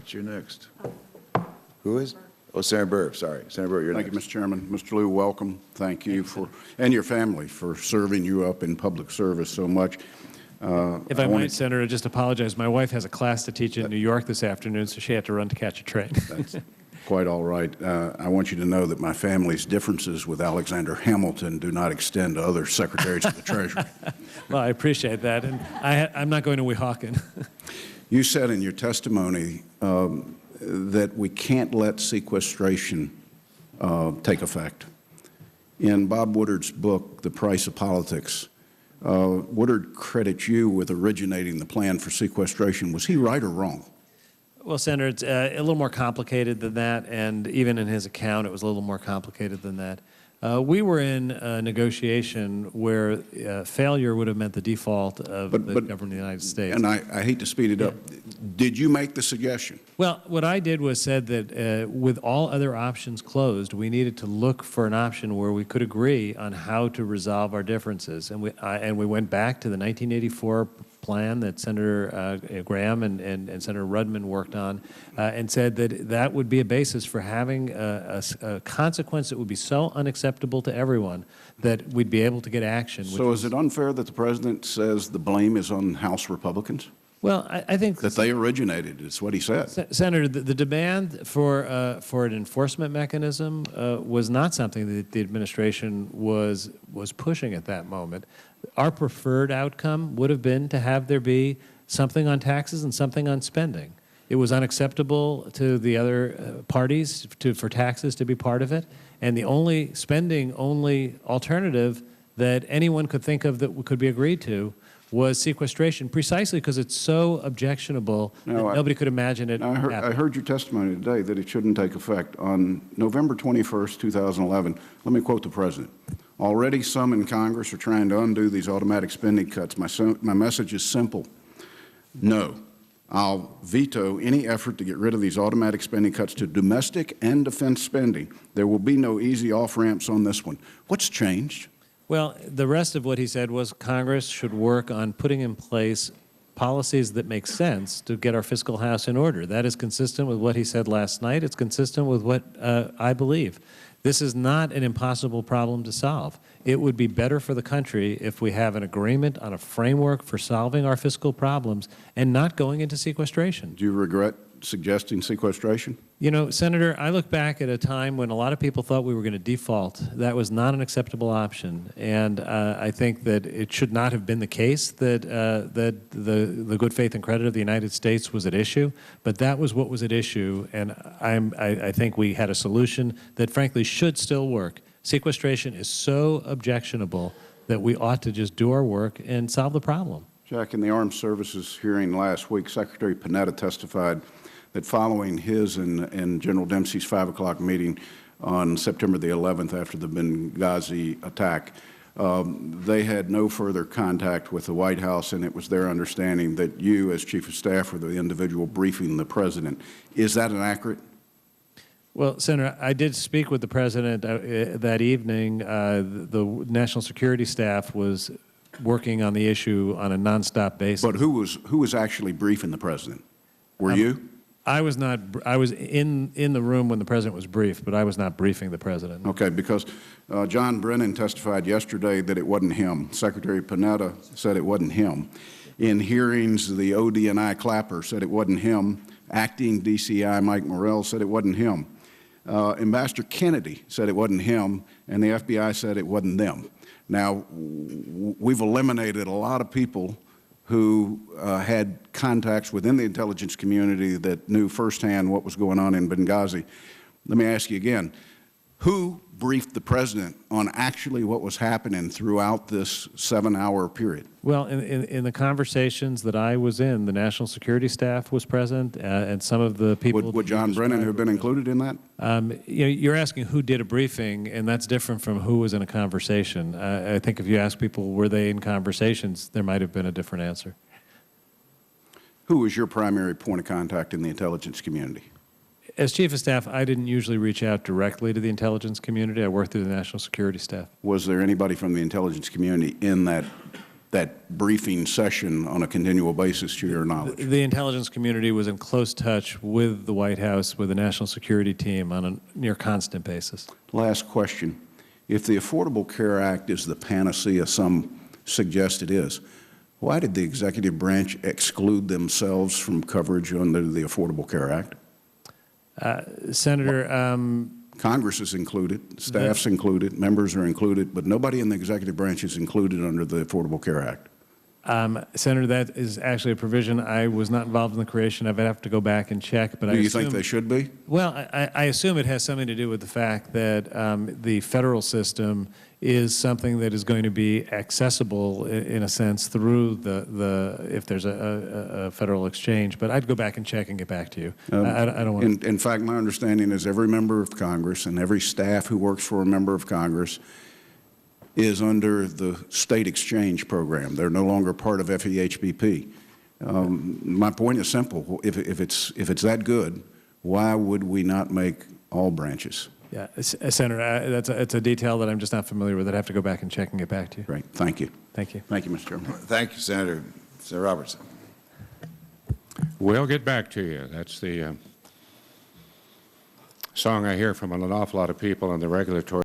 Roberts, you're next. Who is? Oh, Senator Burr, sorry. Senator Burr, you're next. Thank you, Mr. Chairman. Mr. Lew, welcome. Thank you for, and your family for serving you up in public service so much. If I might, Senator, just apologize. My wife has a class to teach in New York this afternoon, so she had to run to catch a train. That's quite all right. I want you to know that my family's differences with Alexander Hamilton do not extend to other secretaries of the Treasury. Well, I appreciate that, and I'm not going to Weehawken. You said in your testimony that we can't let sequestration take effect. In Bob Woodard's book, The Price of Politics, Woodard credits you with originating the plan for sequestration. Was he right or wrong? Well, Senator, it's a little more complicated than that, and even in his account, it was a little more complicated than that. We were in a negotiation where failure would have meant the default of the government of the United States. And I hate to speed it up. Did you make the suggestion? Well, what I did was said that with all other options closed, we needed to look for an option where we could agree on how to resolve our differences. And we went back to the 1984 plan that Senator Graham and Senator Rudman worked on and said that that would be a basis for having a consequence that would be so unacceptable to everyone that we'd be able to get action. So is it unfair that the President says the blame is on House Republicans? Well, I think that they originated. It's what he said. Senator, the demand for an enforcement mechanism was not something that the administration was pushing at that moment. Our preferred outcome would have been to have there be something on taxes and something on spending. It was unacceptable to the other parties for taxes to be part of it, and the only spending-only alternative that anyone could think of that could be agreed to was sequestration, precisely because it's so objectionable that nobody could imagine it happening. I heard your testimony today that it shouldn't take effect. On November 21st, 2011, let me quote the President. Already some in Congress are trying to undo these automatic spending cuts. My message is simple. No. I'll veto any effort to get rid of these automatic spending cuts to domestic and defense spending. There will be no easy off-ramps on this one. What's changed? Well, the rest of what he said was Congress should work on putting in place policies that make sense to get our fiscal house in order. That is consistent with what he said last night. It's consistent with what I believe. This is not an impossible problem to solve. It would be better for the country if we have an agreement on a framework for solving our fiscal problems and not going into sequestration. Do you regret suggesting sequestration? You know, Senator, I look back at a time when a lot of people thought we were going to default. That was not an acceptable option, and I think that it should not have been the case that the good faith and credit of the United States was at issue, but that was what was at issue, and I think we had a solution that frankly should still work. Sequestration is so objectionable that we ought to just do our work and solve the problem. Jack, in the Armed Services hearing last week, Secretary Panetta testified that following his and General Dempsey's 5 o'clock meeting on September the 11th after the Benghazi attack, they had no further contact with the White House, and it was their understanding that you, as Chief of Staff, were the individual briefing the President. Is that inaccurate? Well, Senator, I did speak with the President that evening. The National Security Staff was working on the issue on a nonstop basis. But who was actually briefing the President? Were you? I was not. I was in the room when the President was briefed, but I was not briefing the President. Okay, because John Brennan testified yesterday that it wasn't him. Secretary Panetta said it wasn't him. In hearings, the ODNI Clapper said it wasn't him. Acting DCI Mike Morrell said it wasn't him. Ambassador Kennedy said it wasn't him, and the FBI said it wasn't them. Now, we've eliminated a lot of people who had contacts within the intelligence community that knew firsthand what was going on in Benghazi. Let me ask you again, who briefed the President on actually what was happening throughout this 7-hour period? Well, in the conversations that I was in, the National Security Staff was present, and some of the people... Would John Brennan have been included in that? You know, you're asking who did a briefing, and that's different from who was in a conversation. I think if you ask people, were they in conversations, there might have been a different answer. Who was your primary point of contact in the intelligence community? As Chief of Staff, I didn't usually reach out directly to the intelligence community. I worked through the National Security Staff. Was there anybody from the intelligence community in that that briefing session on a continual basis, to your knowledge? The intelligence community was in close touch with the White House, with the national security team on a near constant basis. Last question. If the Affordable Care Act is the panacea some suggest it is, why did the executive branch exclude themselves from coverage under the Affordable Care Act? Senator, Congress is included, staff's included, members are included, but nobody in the executive branch is included under the Affordable Care Act. Senator, that is actually a provision. I was not involved in the creation of it. I'd have to go back and check. But Do you think they should be? Well, I assume it has something to do with the fact that the federal system is something that is going to be accessible, in a sense, through if there's a federal exchange. But I'd go back and check and get back to you. I don't want to. In fact, my understanding is every member of Congress and every staff who works for a member of Congress is under the state exchange program. They're no longer part of FEHBP. My point is simple. If it's that good, why would we not make all branches? Yeah, Senator, that's a detail that I'm just not familiar with. I'd have to go back and check and get back to you. Great. Thank you. Thank you. Thank you, Mr. Chairman. Thank you, Senator. Senator Robertson. We'll get back to you. That's the song I hear from an awful lot of people in the regulatory